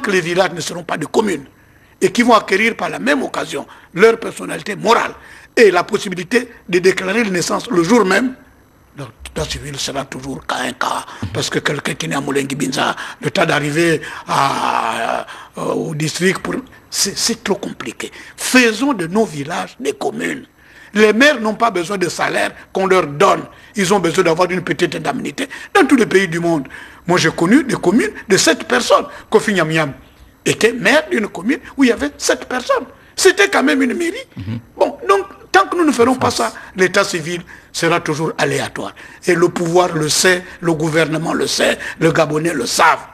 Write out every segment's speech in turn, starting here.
que les villages ne seront pas des communes et qui vont acquérir par la même occasion leur personnalité morale et la possibilité de déclarer une naissance le jour même, l'état civil sera toujours cas un cas. Parce que quelqu'un qui est né à Moulengue-Binza, le temps d'arriver au district, c'est trop compliqué. Faisons de nos villages des communes. Les maires n'ont pas besoin de salaire qu'on leur donne. Ils ont besoin d'avoir une petite indemnité dans tous les pays du monde. Moi, j'ai connu des communes de 7 personnes. Kofi Nyam était maire d'une commune où il y avait 7 personnes. C'était quand même une mairie. Bon, donc, tant que nous ne ferons pas ça, l'état civil sera toujours aléatoire. Et le pouvoir le sait, le gouvernement le sait, le Gabonais le savent.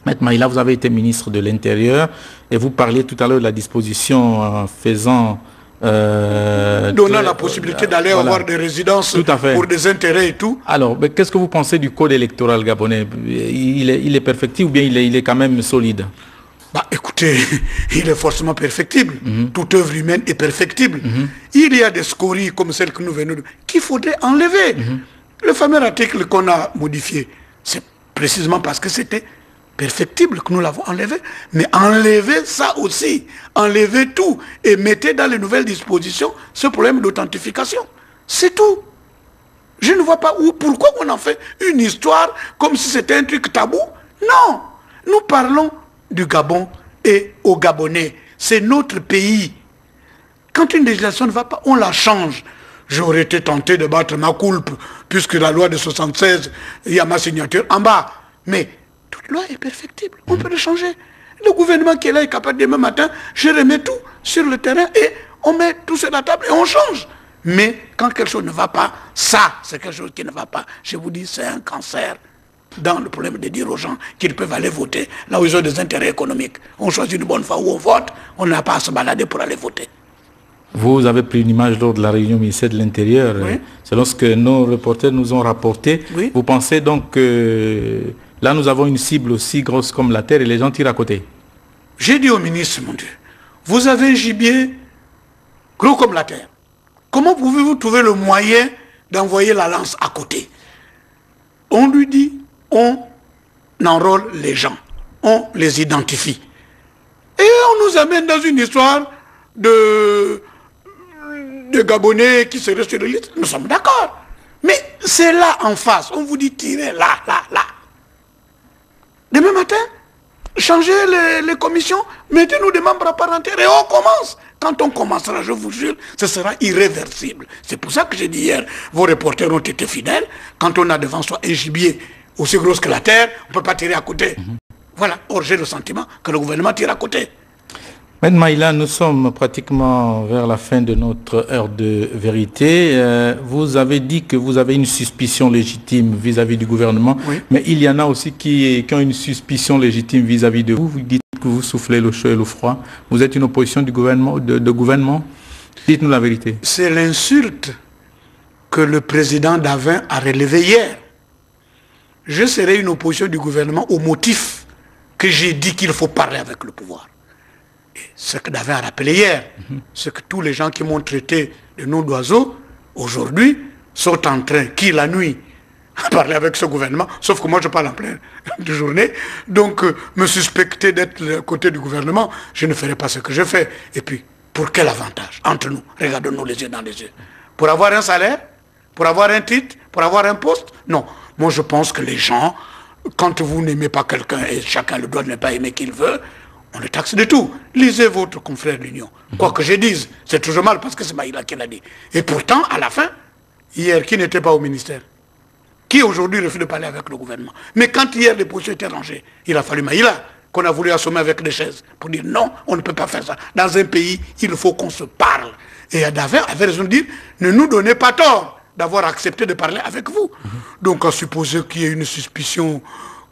Maître Maïla, vous avez été ministre de l'Intérieur et vous parliez tout à l'heure de la disposition faisant... donnant la possibilité d'aller avoir des résidences pour des intérêts et tout. Alors, qu'est-ce que vous pensez du code électoral gabonais? Il est perfectible ou bien il est quand même solide? Bah, écoutez, il est forcément perfectible. Toute œuvre humaine est perfectible. Il y a des scories comme celles que nous venons de... qu'il faudrait enlever. Le fameux article qu'on a modifié, c'est précisément parce que c'était perfectible que nous l'avons enlevé. Mais enlevez ça aussi. Enlevez tout et mettez dans les nouvelles dispositions ce problème d'authentification. C'est tout. Je ne vois pas pourquoi on en fait une histoire comme si c'était un truc tabou. Non. Nous parlons du Gabon et aux Gabonais. C'est notre pays. Quand une législation ne va pas, on la change. J'aurais été tenté de battre ma coulpe, puisque la loi de 76, il y a ma signature en bas. Mais toute loi est perfectible. On peut le changer. Le gouvernement qui est là est capable demain matin, je remets tout sur le terrain et on met tout sur la table et on change. Mais quand quelque chose ne va pas, ça, c'est quelque chose qui ne va pas. Je vous dis, c'est un cancer dans le problème de dire aux gens qu'ils peuvent aller voter là où ils ont des intérêts économiques. On choisit une bonne fois où on vote, on n'a pas à se balader pour aller voter. Vous avez pris une image lors de la réunion ministère de l'Intérieur. Oui. Selon ce que nos reporters nous ont rapporté. Oui. Vous pensez donc que là, nous avons une cible aussi grosse comme la terre et les gens tirent à côté? J'ai dit au ministre, mon Dieu, vous avez un gibier gros comme la terre. Comment pouvez-vous trouver le moyen d'envoyer la lance à côté? On lui dit, on enrôle les gens, on les identifie. Et on nous amène dans une histoire de Gabonais qui seraient sur le liste. Nous sommes d'accord. Mais c'est là en face. On vous dit tirez là, là, là. Demain matin, changez les commissions, mettez-nous des membres à part entière et on commence. Quand on commencera, je vous jure, ce sera irréversible. C'est pour ça que j'ai dit hier, vos reporters ont été fidèles. Quand on a devant soi un gibier aussi gros que la terre, on ne peut pas tirer à côté. Voilà. Or, j'ai le sentiment que le gouvernement tire à côté. Maître Maïla, nous sommes pratiquement vers la fin de notre heure de vérité. Vous avez dit que vous avez une suspicion légitime vis-à-vis du gouvernement, oui. Mais il y en a aussi qui ont une suspicion légitime vis-à-vis de vous. Vous dites que vous soufflez le chaud et le froid. Vous êtes une opposition du gouvernement, de gouvernement. Dites-nous la vérité. C'est l'insulte que le président Davin a relevée hier. Je serai une opposition du gouvernement au motif que j'ai dit qu'il faut parler avec le pouvoir. Ce que Davin a rappelé hier, c'est que tous les gens qui m'ont traité de nom d'oiseau, aujourd'hui, sont en train, qui la nuit, à parler avec ce gouvernement, sauf que moi je parle en pleine journée, donc me suspecter d'être du côté du gouvernement, je ne ferai pas ce que je fais. Et puis, pour quel avantage? Entre nous, regardons-nous les yeux dans les yeux. Pour avoir un salaire? Pour avoir un titre? Pour avoir un poste? Non. Moi je pense que les gens, quand vous n'aimez pas quelqu'un, et chacun le droit de ne pas aimer qu'il veut, on le taxe de tout. Lisez votre confrère de l'Union. Quoi que je dise, c'est toujours mal parce que c'est Maïla qui l'a dit. Et pourtant, à la fin, hier, qui n'était pas au ministère? Qui aujourd'hui refuse de parler avec le gouvernement? Mais quand hier les positions étaient rangées, il a fallu Maïla qu'on a voulu assommer avec des chaises pour dire non, on ne peut pas faire ça. Dans un pays, il faut qu'on se parle. Et Davin avait raison de dire, ne nous donnez pas tort d'avoir accepté de parler avec vous. Donc à supposer qu'il y ait une suspicion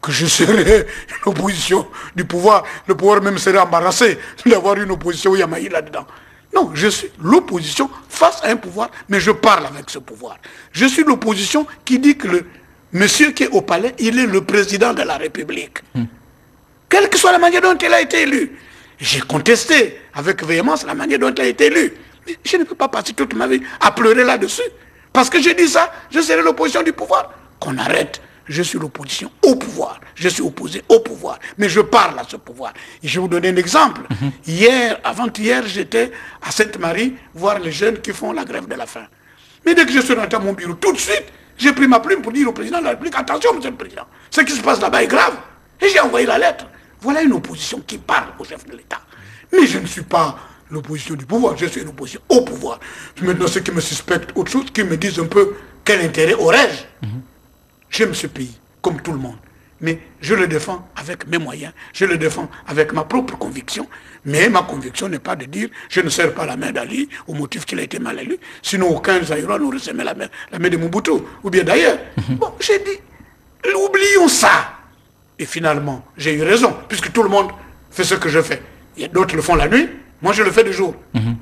que je serais une opposition du pouvoir, le pouvoir même serait embarrassé d'avoir une opposition où il y a Maïla là-dedans. Non, je suis l'opposition face à un pouvoir, mais je parle avec ce pouvoir. Je suis l'opposition qui dit que le monsieur qui est au palais, il est le président de la République. Quelle que soit la manière dont il a été élu. J'ai contesté avec véhémence la manière dont il a été élu. Mais je ne peux pas passer toute ma vie à pleurer là-dessus. Parce que j'ai dit ça, je serai l'opposition du pouvoir. Qu'on arrête je suis l'opposition au pouvoir. Je suis opposé au pouvoir. Mais je parle à ce pouvoir. Et je vais vous donner un exemple. Hier, avant-hier, j'étais à Sainte-Marie voir les jeunes qui font la grève de la faim. Mais dès que je suis rentré à mon bureau, tout de suite, j'ai pris ma plume pour dire au président de la République, attention, monsieur le président, ce qui se passe là-bas est grave. Et j'ai envoyé la lettre. Voilà une opposition qui parle au chef de l'État. Mais je ne suis pas l'opposition du pouvoir, je suis une opposition au pouvoir. Maintenant, ceux qui me suspectent autre chose, qui me disent un peu quel intérêt aurais-je. J'aime ce pays, comme tout le monde. Mais je le défends avec mes moyens, je le défends avec ma propre conviction. Mais ma conviction n'est pas de dire je ne serre pas la main d'Ali au motif qu'il a été mal élu. Sinon, aucun Zaïrois n'aurait serré la main de Mobutu. Ou bien d'ailleurs. Bon, j'ai dit, oublions ça. Et finalement, j'ai eu raison, puisque tout le monde fait ce que je fais. Et d'autres le font la nuit, moi je le fais de jour.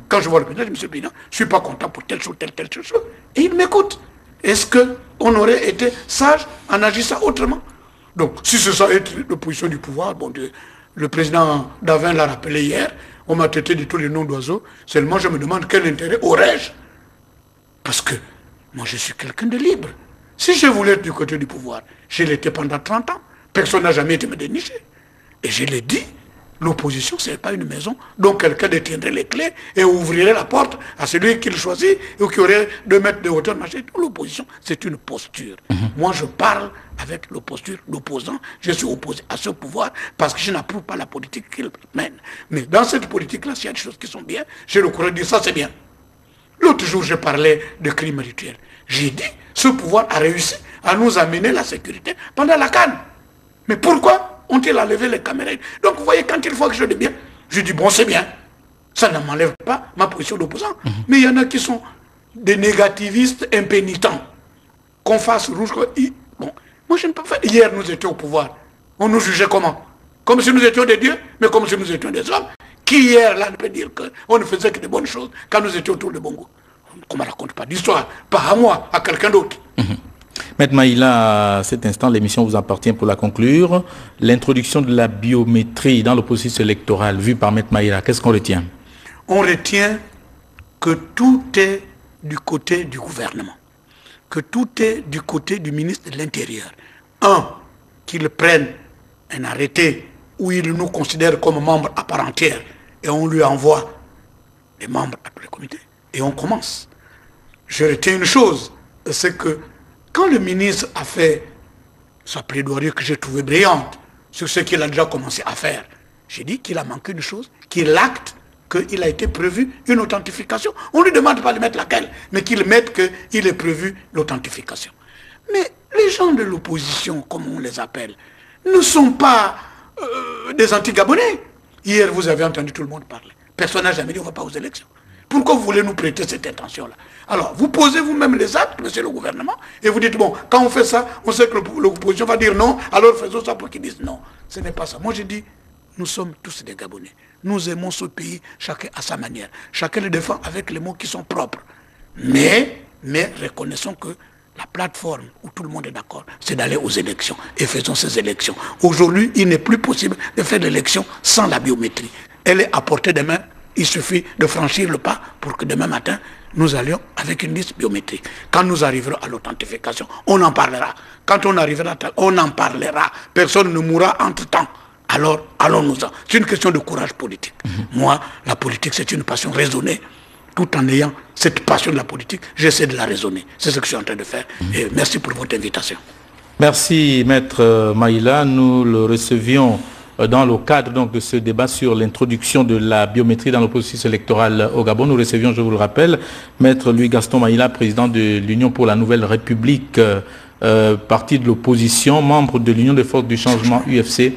Quand je vois le président, je me dis, monsieur le président, je ne suis pas content pour telle chose, telle chose. Et il m'écoute. Est-ce qu'on aurait été sage en agissant autrement? Donc, si c'est ça être l'opposition du pouvoir, bon Dieu, le président Davin l'a rappelé hier, on m'a traité de tous les noms d'oiseaux, seulement je me demande quel intérêt aurais-je? Parce que moi je suis quelqu'un de libre. Si je voulais être du côté du pouvoir, je l'étais pendant 30 ans. Personne n'a jamais été me dénicher. Et je l'ai dit, l'opposition, ce n'est pas une maison dont quelqu'un détiendrait les clés et ouvrirait la porte à celui qu'il choisit ou qui aurait 2 mètres de hauteur. L'opposition, c'est une posture. Moi, je parle avec la posture d'opposant. Je suis opposé à ce pouvoir parce que je n'approuve pas la politique qu'il mène. Mais dans cette politique-là, s'il y a des choses qui sont bien, j'ai le courage de dire ça, c'est bien. L'autre jour, je parlais de crimes rituels. J'ai dit, ce pouvoir a réussi à nous amener la sécurité pendant la CAN. Mais pourquoi ont-ils enlevé les caméras? Donc vous voyez, quand il faut que je dise bien, je dis bon, c'est bien. Ça ne m'enlève pas ma position d'opposant. Mais il y en a qui sont des négativistes impénitents. Qu'on fasse rouge. Bon, moi je ne peux pas faire. Hier, nous étions au pouvoir. On nous jugeait comment? Comme si nous étions des dieux, mais comme si nous étions des hommes. Qui hier, là, ne peut dire qu'on ne faisait que de bonnes choses quand nous étions autour de Bongo? Qu'on ne me raconte pas d'histoire. Pas à moi, à quelqu'un d'autre. Maître Maïla, à cet instant, l'émission vous appartient pour la conclure. L'introduction de la biométrie dans le processus électoral vu par Maître Maïla, qu'est-ce qu'on retient? On retient que tout est du côté du gouvernement, que tout est du côté du ministre de l'Intérieur. Qu'il prenne un arrêté où il nous considère comme membres à part entière et on lui envoie des membres à tous les comités et on commence. Je retiens une chose, c'est que quand le ministre a fait sa plaidoirie que j'ai trouvée brillante sur ce qu'il a déjà commencé à faire, j'ai dit qu'il a manqué une chose, qu'il acte qu'il a été prévu une authentification. On ne lui demande pas de mettre laquelle, mais qu'il mette qu'il est prévu l'authentification. Mais les gens de l'opposition, comme on les appelle, ne sont pas des anti-Gabonais. Hier, vous avez entendu tout le monde parler. Personne n'a jamais dit on ne va pas aux élections. Pourquoi vous voulez nous prêter cette intention-là? Alors, vous posez vous-même les actes, monsieur le gouvernement, et vous dites, bon, quand on fait ça, on sait que l'opposition va dire non, alors faisons ça pour qu'ils disent non. Ce n'est pas ça. Moi, je dis, nous sommes tous des Gabonais. Nous aimons ce pays, chacun à sa manière. Chacun le défend avec les mots qui sont propres. Mais reconnaissons que la plateforme où tout le monde est d'accord, c'est d'aller aux élections. Et faisons ces élections. Aujourd'hui, il n'est plus possible de faire l'élection sans la biométrie. Elle est à portée de main. Il suffit de franchir le pas pour que demain matin, nous allions avec une liste biométrique. Quand nous arriverons à l'authentification, on en parlera. Quand on arrivera, on en parlera. Personne ne mourra entre-temps. Alors, allons-nous-en. C'est une question de courage politique. Moi, la politique, c'est une passion raisonnée. Tout en ayant cette passion de la politique, j'essaie de la raisonner. C'est ce que je suis en train de faire. Et merci pour votre invitation. Merci, Maître Maïla. Nous le recevions dans le cadre donc, de ce débat sur l'introduction de la biométrie dans le processus électoral au Gabon. Nous recevions, je vous le rappelle, Maître Louis-Gaston Maïla, président de l'Union pour la Nouvelle République, parti de l'opposition, membre de l'Union des forces du changement UFC.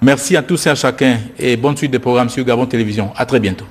Merci à tous et à chacun et bonne suite des programmes sur Gabon Télévision. À très bientôt.